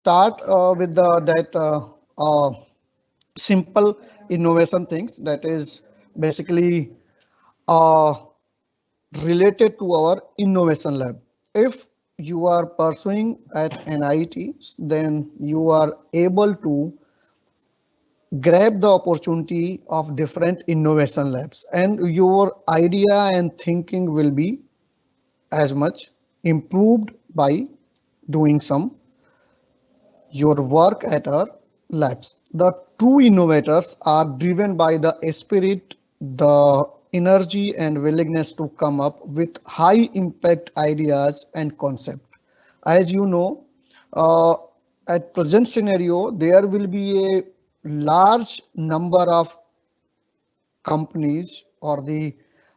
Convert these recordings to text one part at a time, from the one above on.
start with that simple innovation things that is basically uh, related to our innovation lab. If you are pursuing at NIT, then you are able to grab the opportunity of different innovation labs, and your idea and thinking will be as much improved by doing some your work at our labs. The true innovators are driven by the spirit, the energy and willingness to come up with high impact ideas and concept. As you know, uh, at present scenario, there will be a large number of companies or the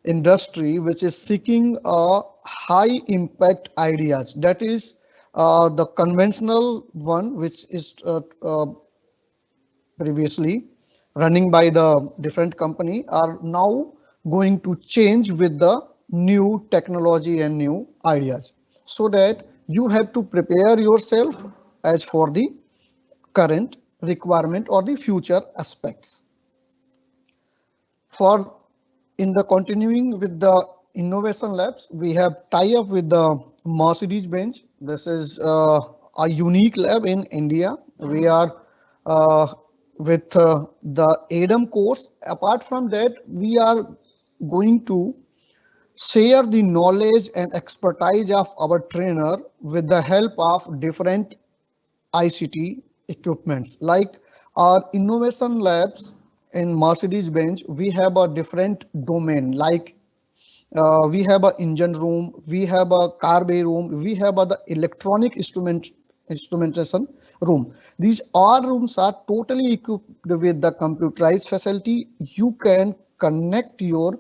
industry which is seeking a high impact ideas. That is the conventional one which is previously running by the different company are now going to change with the new technology and new ideas, so that you have to prepare yourself as for the current requirement or the future aspects. For in the continuing with the innovation labs, we have tie up with the Mercedes Benz. This is a unique lab in India. We are uh, with the ADAM course. Apart from that, we are going to share the knowledge and expertise of our trainer with the help of different ICT equipments. Like our innovation labs in Mercedes Benz, we have a different domain. Like we have a engine room, we have a car bay room, we have the electronic instrumentation room. These all rooms are totally equipped with the computerized facility. You can connect your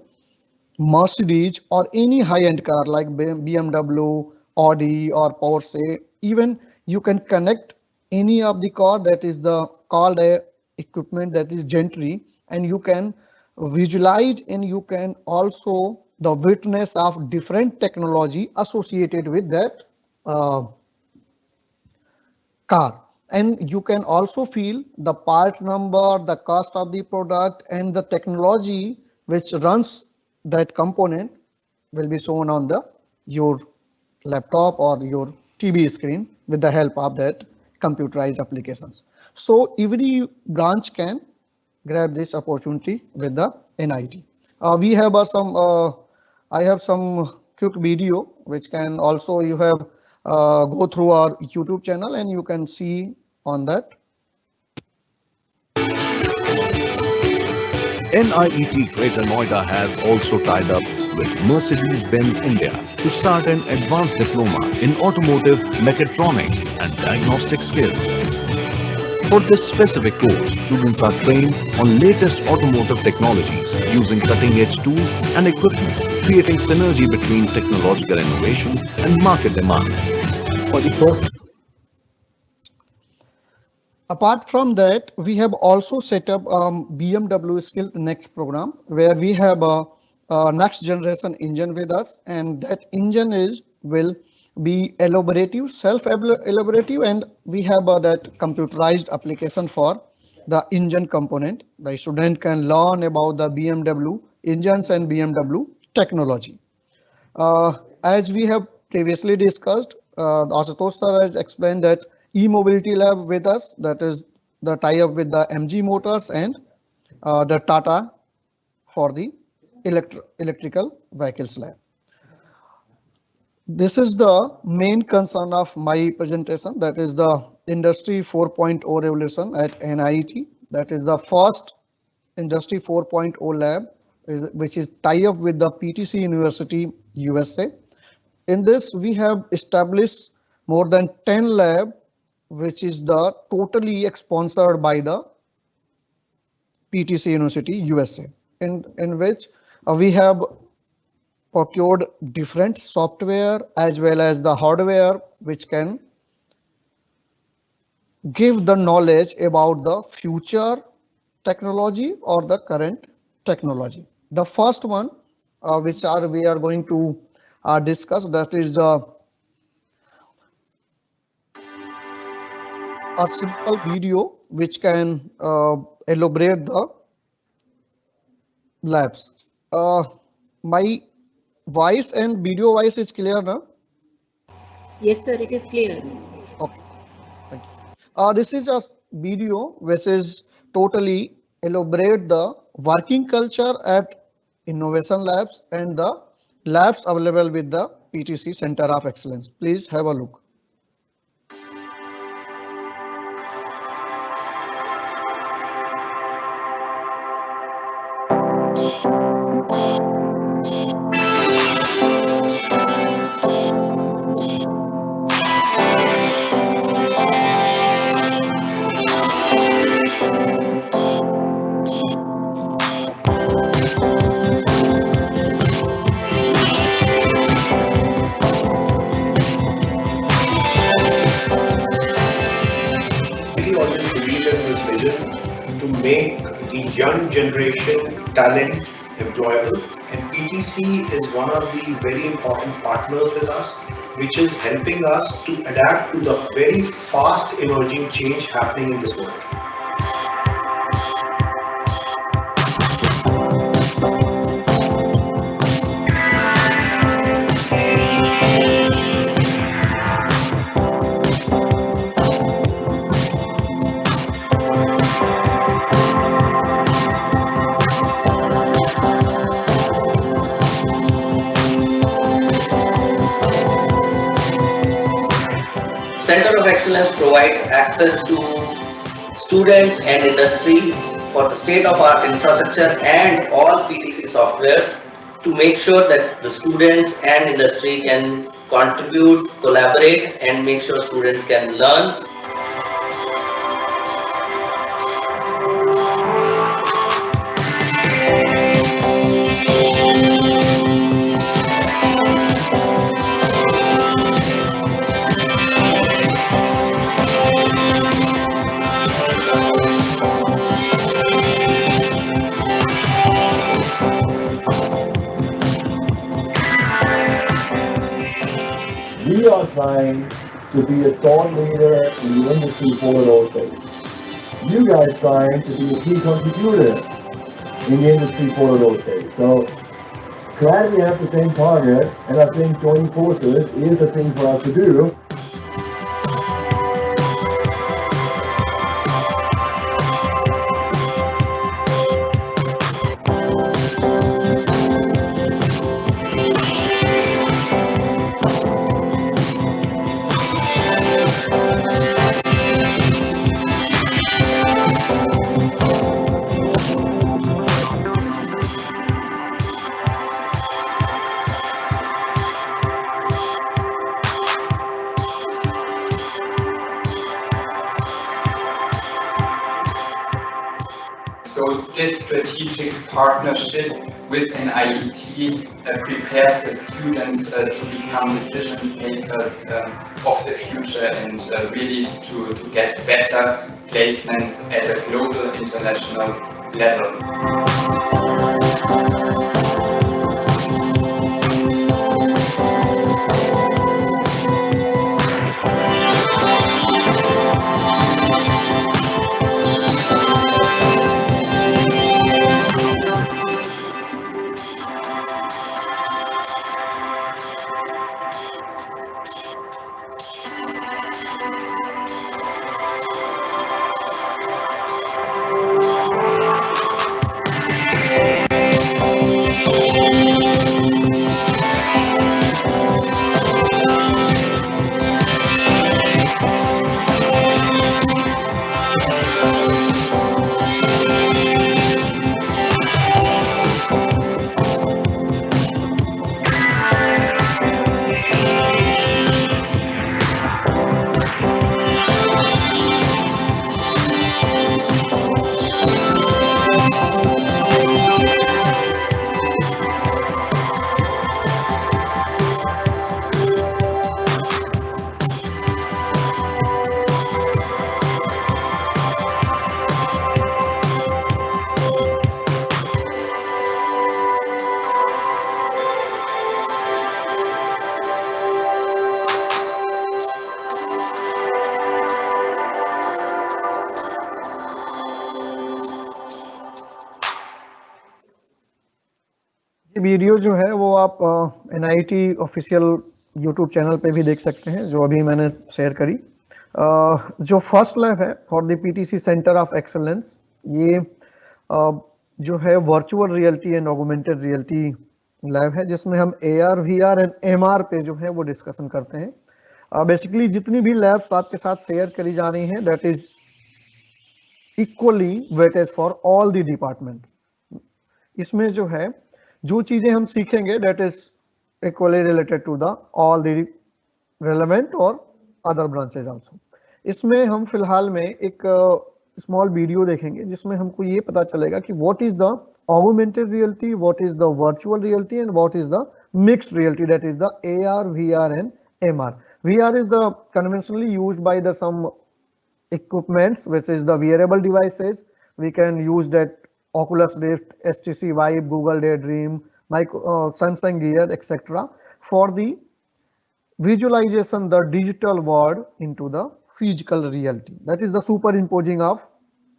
Mercedes or any high-end car like BMW, Audi or Porsche. Even you can connect any of the car that is the called a equipment that is gentry, and you can visualize and you can also the witness of different technology associated with that uh, car, and you can also feel the part number, the cost of the product and the technology which runs that component will be shown on the your laptop or your TV screen with the help of that computerized applications. So every branch can grab this opportunity with the NIT. We have some I have some quick video which can also you have go through our YouTube channel and you can see on that. NIET Greater Noida has also tied up with Mercedes-Benz India to start an advanced diploma in automotive mechatronics and diagnostic skills. For this specific course, students are trained on latest automotive technologies using cutting-edge tools and equipments, creating synergy between technological innovations and market demand. For the first Apart from that, we have also set up BMW Skill Next program where we have a next generation engine with us, and that engine is will be elaborative, self-elaborative, and we have that computerized application for the engine component. The student can learn about the BMW engines and BMW technology. As we have previously discussed, Ashutosh sir has explained that e-mobility lab with us, that is the tie-up with the MG Motors and the Tata for the electrical vehicles lab. This is the main concern of my presentation, that is the Industry 4.0 revolution at NIT. That is the first Industry 4.0 lab, which is tie up with the PTC University USA. In this, we have established more than 10 lab, which is the totally sponsored by the PTC University USA, in which we have procured different software as well as the hardware which can give the knowledge about the future technology or the current technology. The first one which are we are going to discuss, that is the a simple video which can elaborate the labs. Uh, my voice and video voice is clear now? Yes, sir, it is clear. Okay, thank you. This is a video which is totally elaborate the working culture at Innovation Labs and the labs available with the PTC Center of Excellence. Please have a look. Really always believe in this vision to make the young generation talent employable. And PTC is one of the very important partners with us, which is helping us to adapt to the very fast emerging change happening in this world. Center of Excellence provides access to students and industry for the state-of-art infrastructure and all PTC softwares to make sure that the students and industry can contribute, collaborate, and make sure students can learn. We are trying to be a thought leader in the industry 4.0 space. You guys trying to be a key contributor in the industry 4.0 space. So glad we have the same target, and I think joining forces is the thing for us to do. So this strategic partnership with an IET prepares the students to become decision makers of the future and really to get better placements at a global international level. Video जो है वो आप NIT official YouTube channel पे भी देख सकते हैं, जो अभी मैंने शेयर करी। जो फर्स्ट लैब है for the PTC centre of excellence, ये जो है virtual reality and augmented reality lab है, जिसमें हम AR, VR एंड MR पे जो है वो डिस्कशन करते हैं। बेसिकली जितनी भी लैब्स आपके साथ शेयर करी जा रही हैं, that is equally weightage for all the departments. इसमें जो है जो चीजें हम सीखेंगे, that is equally related to the all the relevant और अदर ब्रांचेज आल्सो। इसमें हम फिलहाल में एक स्मॉल वीडियो देखेंगे, जिसमें हमको ये पता चलेगा कि what is the augmented reality, what is the virtual reality and what is the mixed reality, that is the AR, VR and MR. VR is the conventionally used by the some equipments, which is the wearable devices. We can use that Oculus Rift, HTC Vive, Google Daydream, Samsung Gear, etc. for the visualization the digital world into the physical reality. That is the superimposing of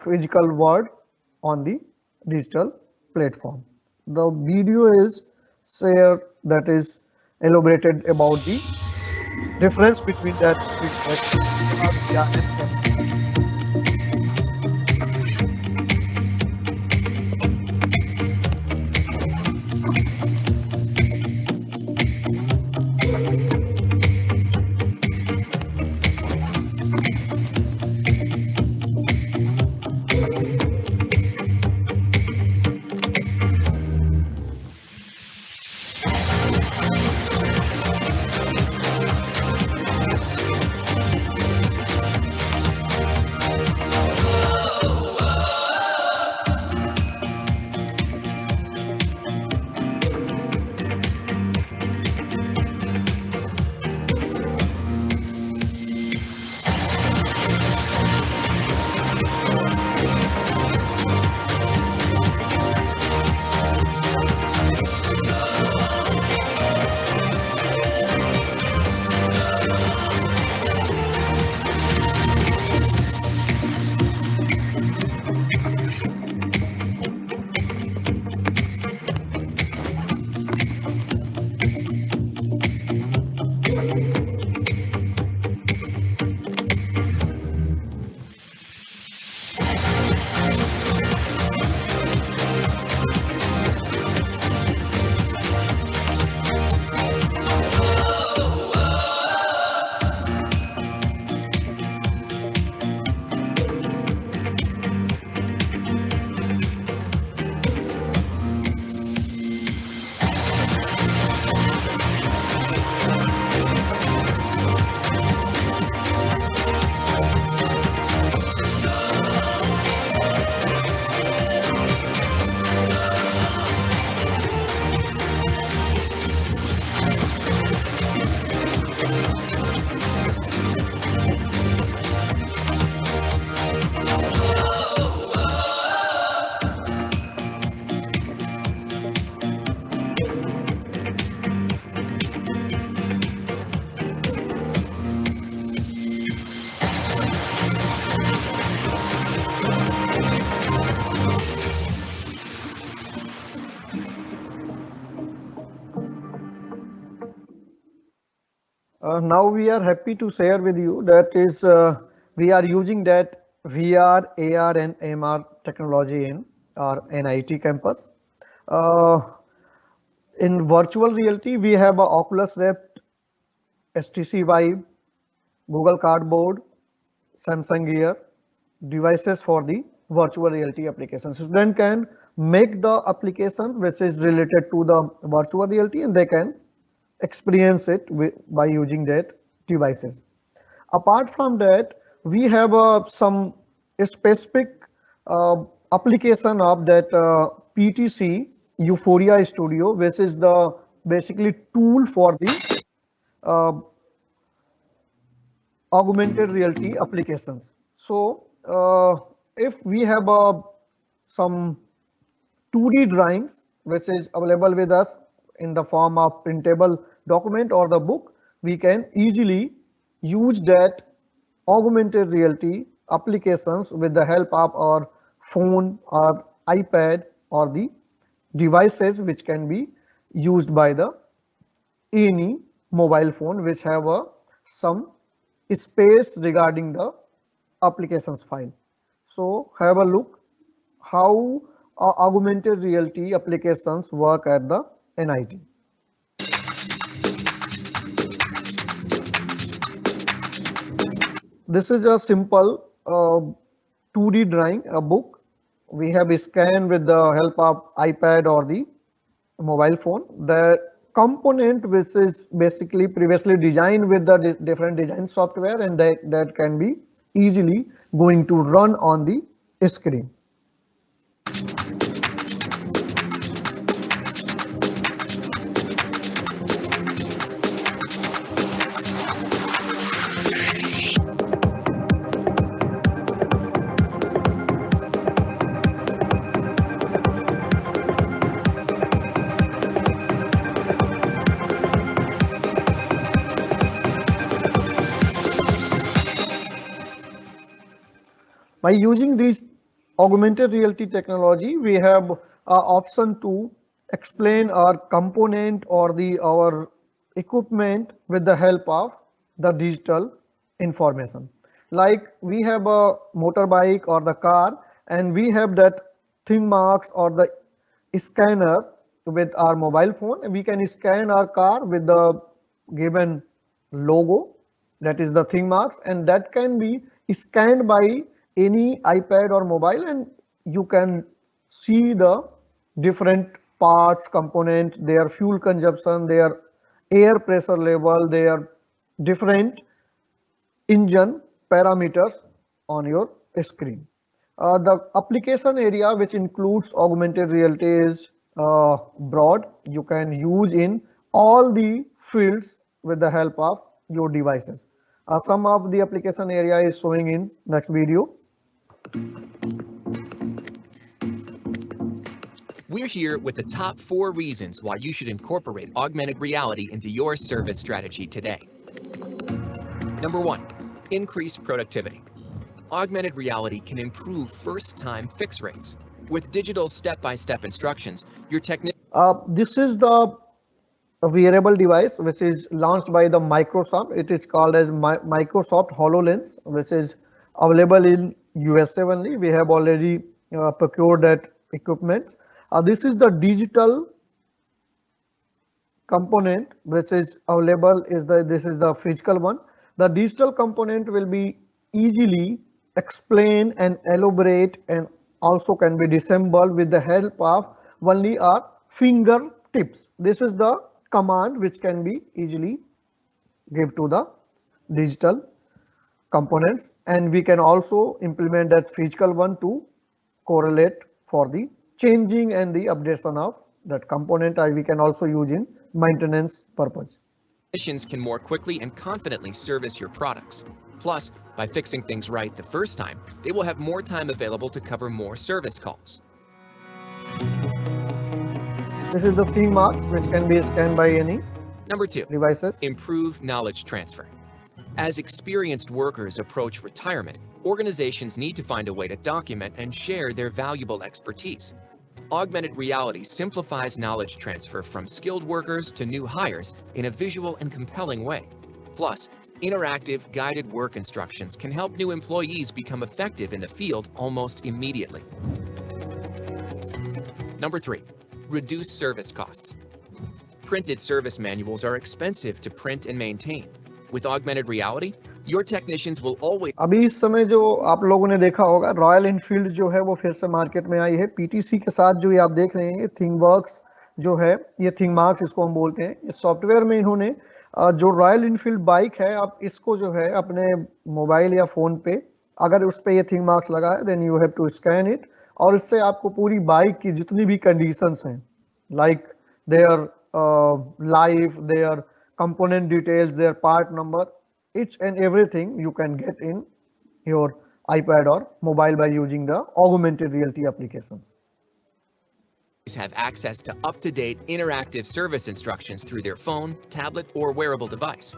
physical world on the digital platform. The video is shared, that is elaborated about the difference between that VR and MR. Now we are happy to share with you that is we are using that VR, AR and MR technology in our NIT campus. In virtual reality, we have a Oculus Rift, HTC Vive, Google Cardboard, Samsung Gear devices for the virtual reality applications. Student can make the application which is related to the virtual reality, and they can experience it by using that devices. Apart from that, we have some specific application of that PTC Euphoria Studio, which is the basically tool for the augmented reality applications. So if we have some 2D drawings which is available with us in the form of printable document or the book, we can easily use that augmented reality applications with the help of our phone or iPad or the devices which can be used by the any mobile phone which have some space regarding the applications file. So have a look how augmented reality applications work at the NIT. This is a simple 2D drawing, a book. We have scanned with the help of iPad or the mobile phone. The component which is basically previously designed with the different design software, and that can be easily going to run on the screen. By using this augmented reality technology, we have option to explain our component or our equipment with the help of the digital information. Like we have a motorbike or the car, and we have that thing marks or the scanner with our mobile phone. We can scan our car with the given logo, that is the thing marks, and that can be scanned by any iPad or mobile, and you can see the different parts, components, their fuel consumption, their air pressure level, their different engine parameters on your screen. The application area which includes augmented reality is broad. You can use in all the fields with the help of your devices. Some of the application area is showing in next video. We're here with the top 4 reasons why you should incorporate augmented reality into your service strategy today. Number 1, increase productivity. Augmented reality can improve first-time fix rates. With digital step-by-step instructions, your technician. This is the wearable device which is launched by the Microsoft. It is called as Microsoft HoloLens, which is available in USA only. We have already procured that equipment. This is the digital component which is available. This is the physical one. The digital component will be easily explained and elaborate, and also can be disassembled with the help of only our fingertips. This is the command which can be easily give to the digital components, and we can also implement that physical one to correlate for the changing and the updation of that component. We can also use in maintenance purpose. Technicians can more quickly and confidently service your products. Plus, by fixing things right the first time, they will have more time available to cover more service calls. This is the theme marks which can be scanned by any Number 2, devices. improve knowledge transfer. As experienced workers approach retirement, organizations need to find a way to document and share their valuable expertise. Augmented reality simplifies knowledge transfer from skilled workers to new hires in a visual and compelling way. Plus, interactive, guided work instructions can help new employees become effective in the field almost immediately. Number 3, reduce service costs. Printed service manuals are expensive to print and maintain. With augmented reality, your technicians will always. अभी इस समय जो आप लोगों ने देखा होगा, royal Enfield जो है वो फिर से मार्केट में आई है। पीटीसी के साथ जो ये आप देख रहे हैं, ये थिंगवर्क्स जो है, ये थिंगमार्क्स इसको हम बोलते हैं। इस सॉफ्टवेयर में इन्होंने जो रॉयल एनफील्ड बाइक है, आप इसको जो है अपने मोबाइल या फोन पे अगर उस पे ये थिंगमार्क्स लगा है, then you have to scan it, और इससे आपको पूरी बाइक की जितनी भी कंडीशंस हैं, like their life, their component details, their part number, each and everything you can get in your iPad or mobile by using the augmented reality applications. Have access to up-to-date interactive service instructions through their phone, tablet, or wearable device.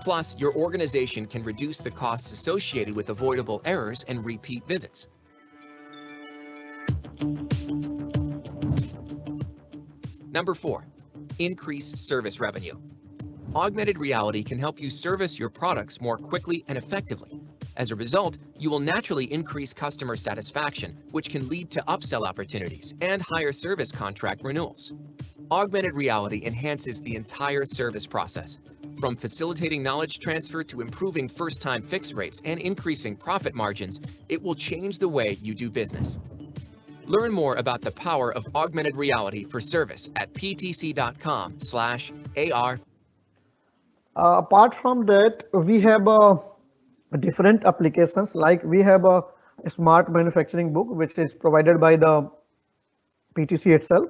Plus, your organization can reduce the costs associated with avoidable errors and repeat visits. Number 4, increase service revenue. Augmented reality can help you service your products more quickly and effectively. As a result, you will naturally increase customer satisfaction, which can lead to upsell opportunities and higher service contract renewals. Augmented reality enhances the entire service process. From facilitating knowledge transfer to improving first-time fix rates and increasing profit margins, it will change the way you do business. Learn more about the power of augmented reality for service at ptc.com/AR. Apart from that, we have different applications, like we have a smart manufacturing book which is provided by the PTC itself.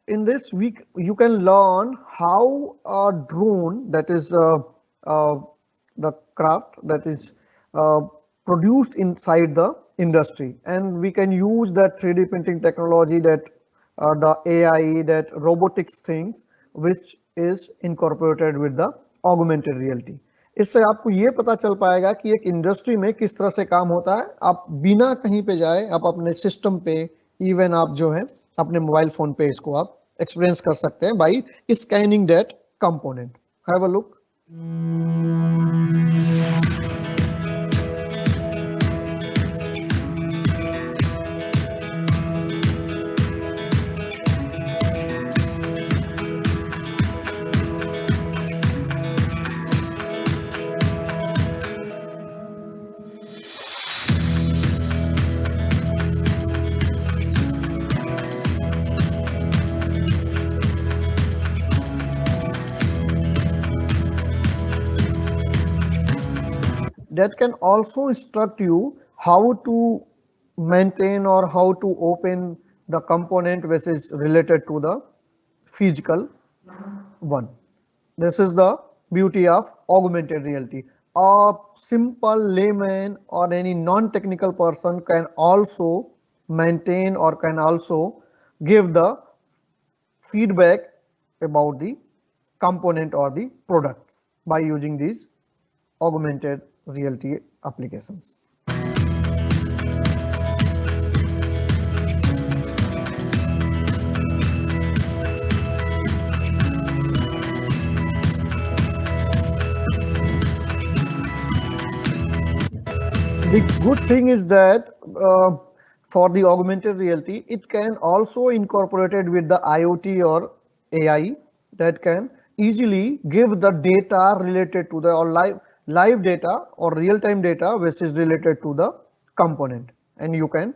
In this week, you can learn how a drone, that is the craft that is produced inside the industry, and we can use that 3D printing technology, that the AI, that robotics things, which is incorporated with the augmented reality. इससे आपको ये पता चल पाएगा कि एक industry में किस तरह से काम होता है। आप बिना कहीं पे जाए, आप अपने सिस्टम पे, इवन आप जो है अपने मोबाइल फोन पे इसको आप एक्सपीरियंस कर सकते हैं by scanning that component. Have a look. That can also instruct you how to maintain or how to open the component which is related to the physical one. This is the beauty of augmented reality. A simple layman or any non-technical person can also maintain or can also give the feedback about the component or the products by using these augmented reality applications. The good thing is that for the augmented reality, it can also incorporated with the IoT or AI that can easily give the data related to the or live data or real-time data which is related to the component, and you can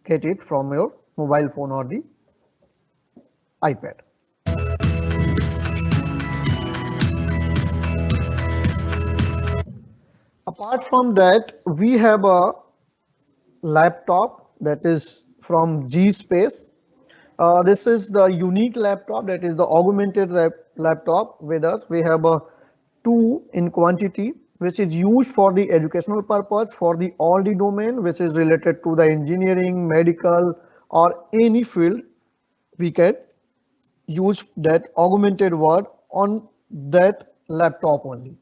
get it from your mobile phone or the iPad. Apart from that, we have a laptop that is from G-Space. This is the unique laptop, that is the augmented laptop with us. We have a 2 in quantity, which is used for the educational purpose, for the all the domain which is related to the engineering, medical or any field. We can use that augmented word on that laptop only.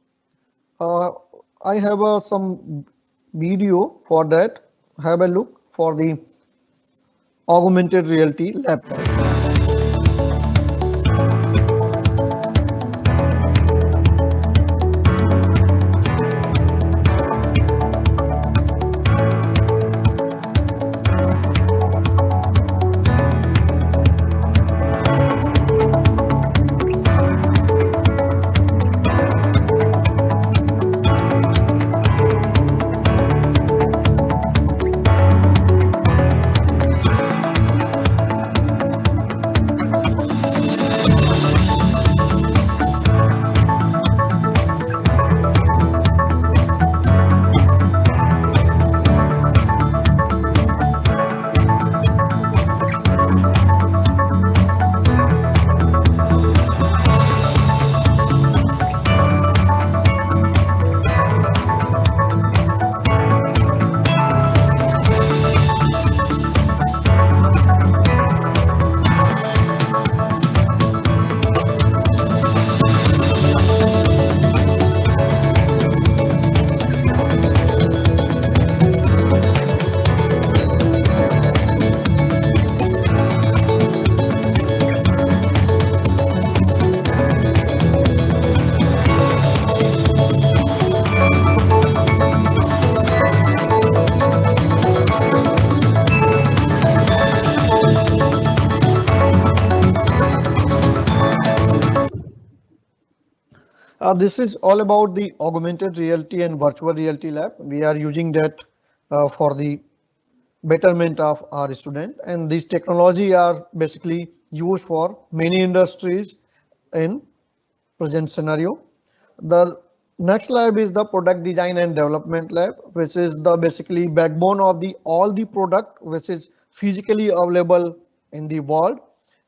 I have some video for that. Have a look for the augmented reality laptop. This is all about the augmented reality and virtual reality lab. We are using that for the betterment of our student, and these technology are basically used for many industries in present scenario. The next lab is the product design and development lab, which is the basically backbone of the all the product which is physically available in the world.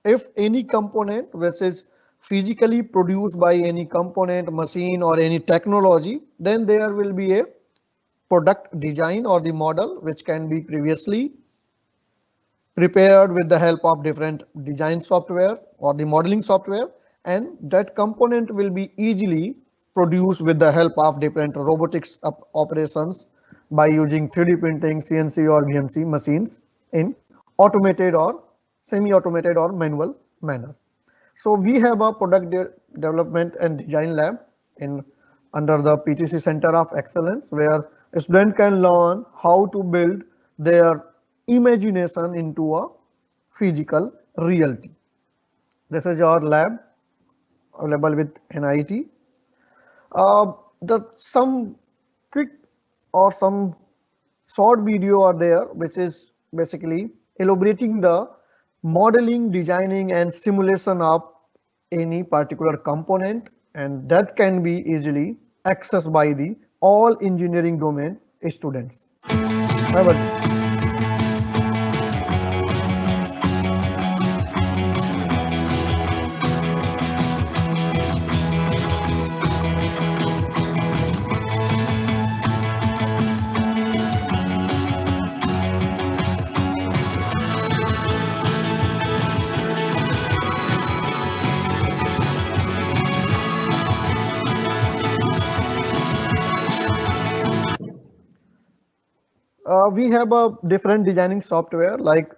If any component which is physically produced by any component, machine or any technology, then there will be a product design or the model which can be previously prepared with the help of different design software or the modeling software, and that component will be easily produced with the help of different robotics operations by using 3D printing, CNC or VMC machines in automated or semi-automated or manual manner. So we have a product development and design lab in under the PTC Center of Excellence, where a student can learn how to build their imagination into a physical reality. This is our lab available with NIT. Some quick or some short video are there, which is basically elaborating the modeling, designing and simulation of any particular component, and that can be easily accessed by the all engineering domain students. We have a different designing software like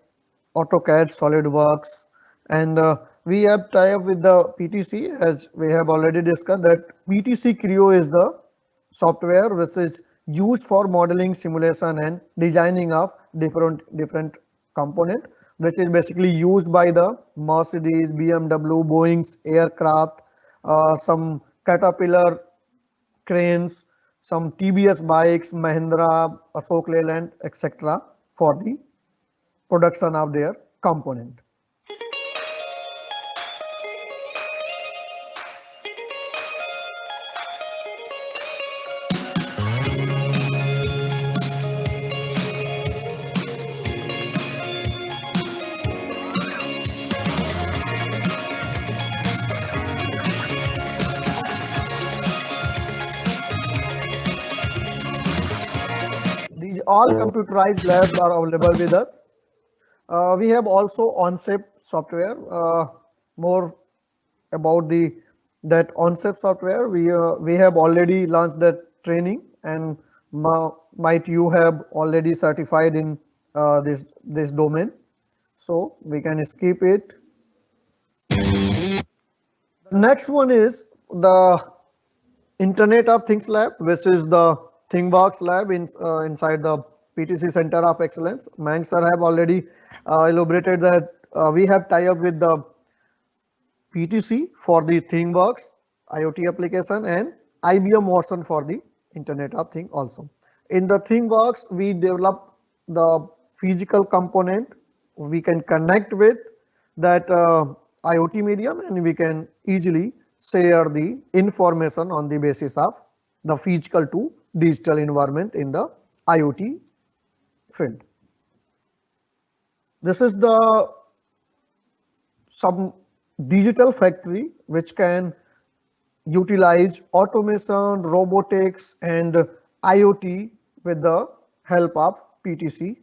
AutoCAD, SolidWorks, and we have tie up with the PTC, as we have already discussed that PTC Creo is the software which is used for modeling, simulation and designing of different component, which is basically used by the Mercedes, BMW, Boeing's aircraft, some Caterpillar cranes, some TBS bikes, Mahindra, Ashok Leyland, etc. for the production of their component. These all computerized labs are available with us. We have also OnShape software. More about that OnShape software, we have already launched that training, and might you have already certified in this domain, so we can skip it. The next one is the Internet of Things lab, which is the ThingWorx lab inside the PTC Center of Excellence. Mayank sir have already elaborated that we have tie up with the PTC for the ThingWorx IoT application and IBM Watson for the Internet of Things also. In the ThingWorx, we develop the physical component we can connect with that IoT medium, and we can easily share the information on the basis of the physical to digital environment in the IoT field. This is the some digital factory which can utilize automation, robotics and IoT with the help of PTC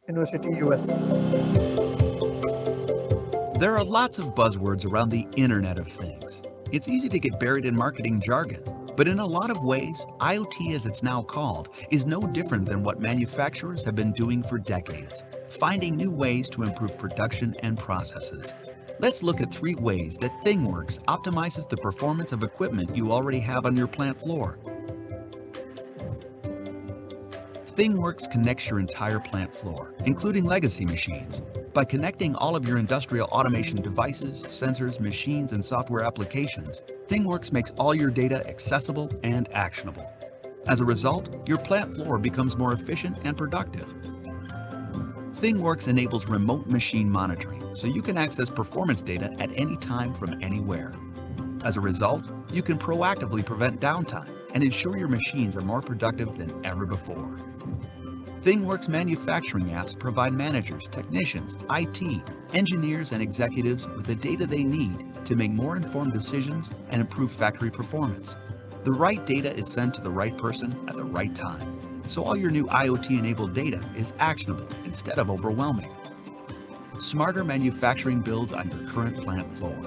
University US. There are lots of buzzwords around the Internet of Things. It's easy to get buried in marketing jargon, but in a lot of ways, IoT as it's now called is no different than what manufacturers have been doing for decades, finding new ways to improve production and processes. Let's look at 3 ways that ThingWorx optimizes the performance of equipment you already have on your plant floor. ThingWorx connects your entire plant floor, including legacy machines. By connecting all of your industrial automation devices, sensors, machines, and software applications, ThingWorx makes all your data accessible and actionable. As a result, your plant floor becomes more efficient and productive. ThingWorx enables remote machine monitoring, so you can access performance data at any time from anywhere. As a result, you can proactively prevent downtime and ensure your machines are more productive than ever before. ThingWorx manufacturing apps provide managers, technicians, IT, engineers, and executives with the data they need to make more informed decisions and improve factory performance. The right data is sent to the right person at the right time, so all your new IoT-enabled data is actionable instead of overwhelming. Smarter manufacturing builds on your current plant floor.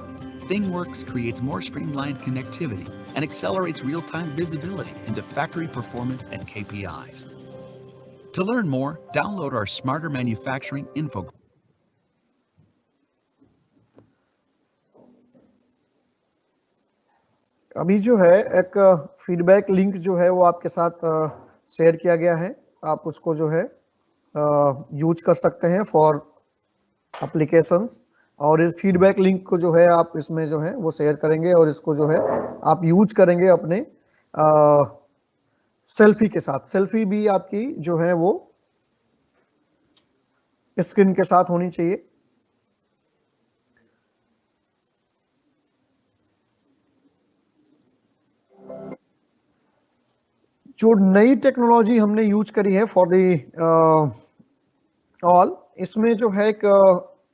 ThingWorx creates more streamlined connectivity and accelerates real-time visibility into factory performance and KPIs. To learn more, download our Smarter Manufacturing info. अभी जो है एक feedback link जो है वो आपके साथ share किया गया है, आप उसको जो है यूज कर सकते हैं फॉर एप्लीकेशंस, और इस फीडबैक लिंक को जो है आप इसमें जो है वो शेयर करेंगे और इसको जो है आप यूज करेंगे अपने सेल्फी के साथ। सेल्फी भी आपकी जो है वो स्क्रीन के साथ होनी चाहिए। जो नई टेक्नोलॉजी हमने यूज करी है फॉर द ऑल, इसमें जो है एक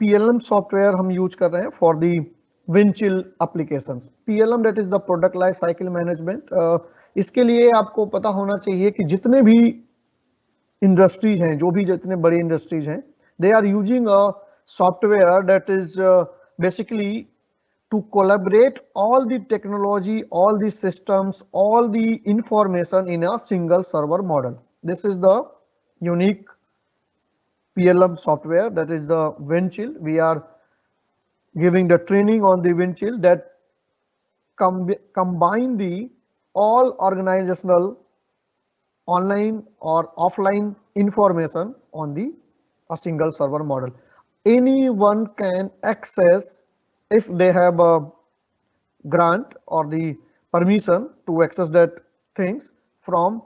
PLM सॉफ्टवेयर हम यूज कर रहे हैं for the Windchill applications. PLM that is the product life cycle management. इसके लिए आपको पता होना चाहिए कि जितने भी इंडस्ट्रीज हैं, जो भी जितने बड़ी इंडस्ट्रीज हैं, they are using a software that is basically to collaborate all the technology, all the systems, all the information in a single server model. This is the unique PLM software, that is the Windchill. We are giving the training on the Windchill that combine the all organizational online or offline information on a single server model. Anyone can access, if they have a grant or the permission to access that things from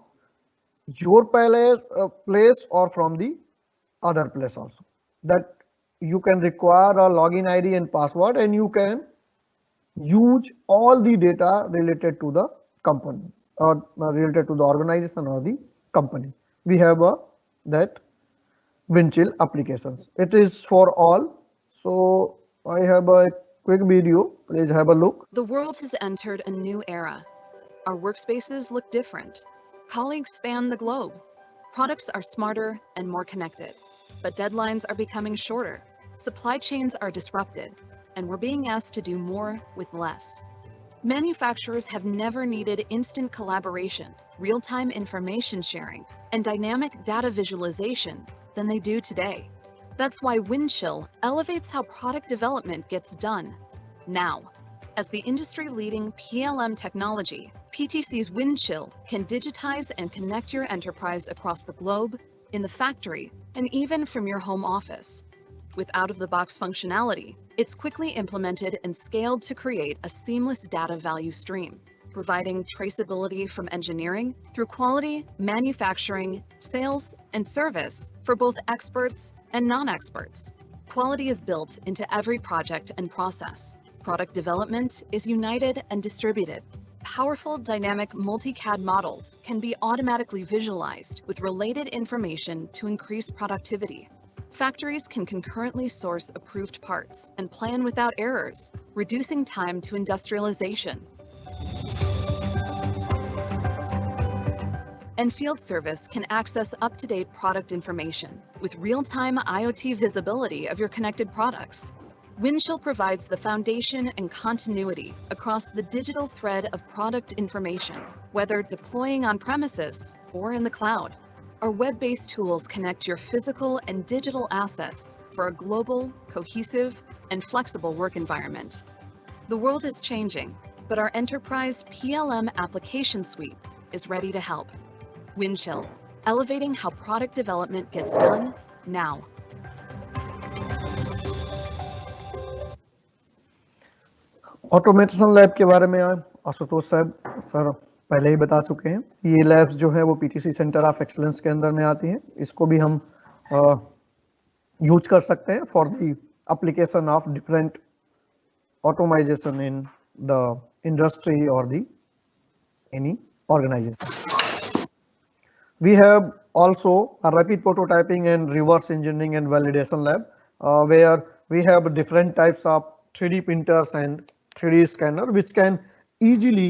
your place or from the other place also. That you can require a login ID and password, and you can use all the data related to the company or related to the organization or the company. We have that Windchill applications. It is for all. So I have a quick video, please have a look. The world has entered a new era. Our workspaces look different. Colleagues span the globe. Products are smarter and more connected, but deadlines are becoming shorter. Supply chains are disrupted, and we're being asked to do more with less. Manufacturers have never needed instant collaboration, real-time information sharing, and dynamic data visualization than they do today. That's why Windchill elevates how product development gets done now. As the industry-leading PLM technology, PTC's Windchill can digitize and connect your enterprise across the globe, in the factory, and even from your home office. With out-of-the-box functionality, it's quickly implemented and scaled to create a seamless data value stream, providing traceability from engineering through quality, manufacturing, sales, and service for both experts and non-experts. Quality is built into every project and process. Product development is united and distributed. Powerful dynamic multi-CAD models can be automatically visualized with related information to increase productivity. Factories can concurrently source approved parts and plan without errors, reducing time to industrialization. And field service can access up-to-date product information with real-time IoT visibility of your connected products. Windchill provides the foundation and continuity across the digital thread of product information, whether deploying on premises or in the cloud. Our web-based tools connect your physical and digital assets for a global, cohesive, and flexible work environment. The world is changing, but our enterprise PLM application suite is ready to help. Windchill, elevating how product development gets done now. Automation lab के बारे में आशुतोष साहब sir पहले ही बता चुके हैं। ये labs जो है वो पीटीसी सेंटर ऑफ एक्सीलेंस के अंदर में आती हैं। इसको भी हम यूज कर सकते हैं for the application of different automisation in the industry और the any organisation. We have also a rapid prototyping and reverse engineering and validation lab where we have different types of 3D printers and 3D scanner which can easily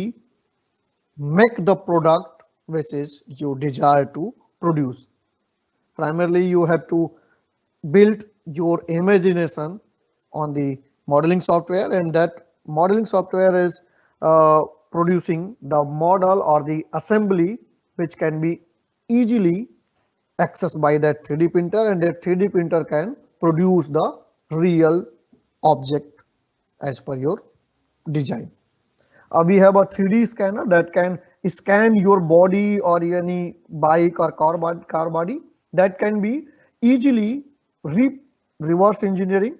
make the product which is you desire to produce. Primarily you have to build your imagination on the modeling software, and that modeling software is producing the model or the assembly which can be easily accessed by that 3D printer, and that 3D printer can produce the real object as per your design. We have a 3D scanner that can scan your body or any bike or car body that can be easily reverse engineering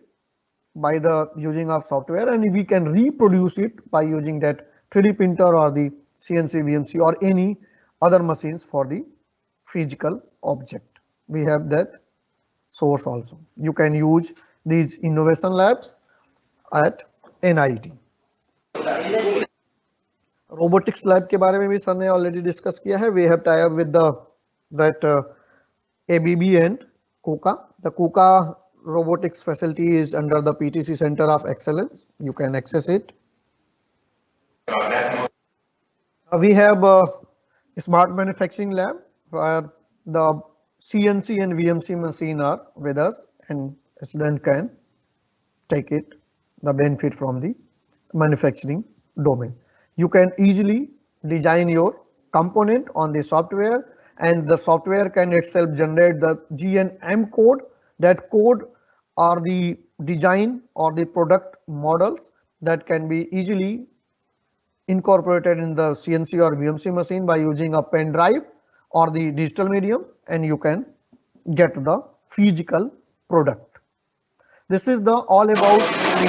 by the using of software, and we can reproduce it by using that 3D printer or the CNC, VMC or any other machines for the physical object. We have that source also. You can use these innovation labs at NIT. Robotics lab के बारे में भी sir ने already discuss किया है. We have tie up with that ABB and KUKA. The KUKA robotics facility is under the PTC Center of Excellence. You can access it. We have a smart manufacturing lab where the CNC and VMC machine are with us, and a student can take it, the benefit from the manufacturing domain. You can easily design your component on the software, and the software can itself generate the G and M code. That code are the design or the product models that can be easily incorporated in the CNC or VMC machine by using a pen drive or the digital medium, and you can get the physical product. This is the all about the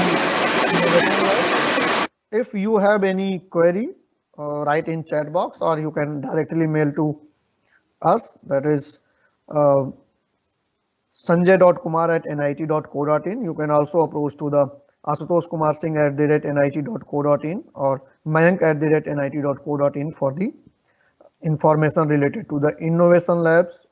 innovation lab. If you have any query, write in chat box, or you can directly mail to us, that is sanjay.kumar@nit.co.in. You can also approach to the asutoshkumarsingh@nit.co.in or mayank@nit.co.in for the information related to the innovation labs.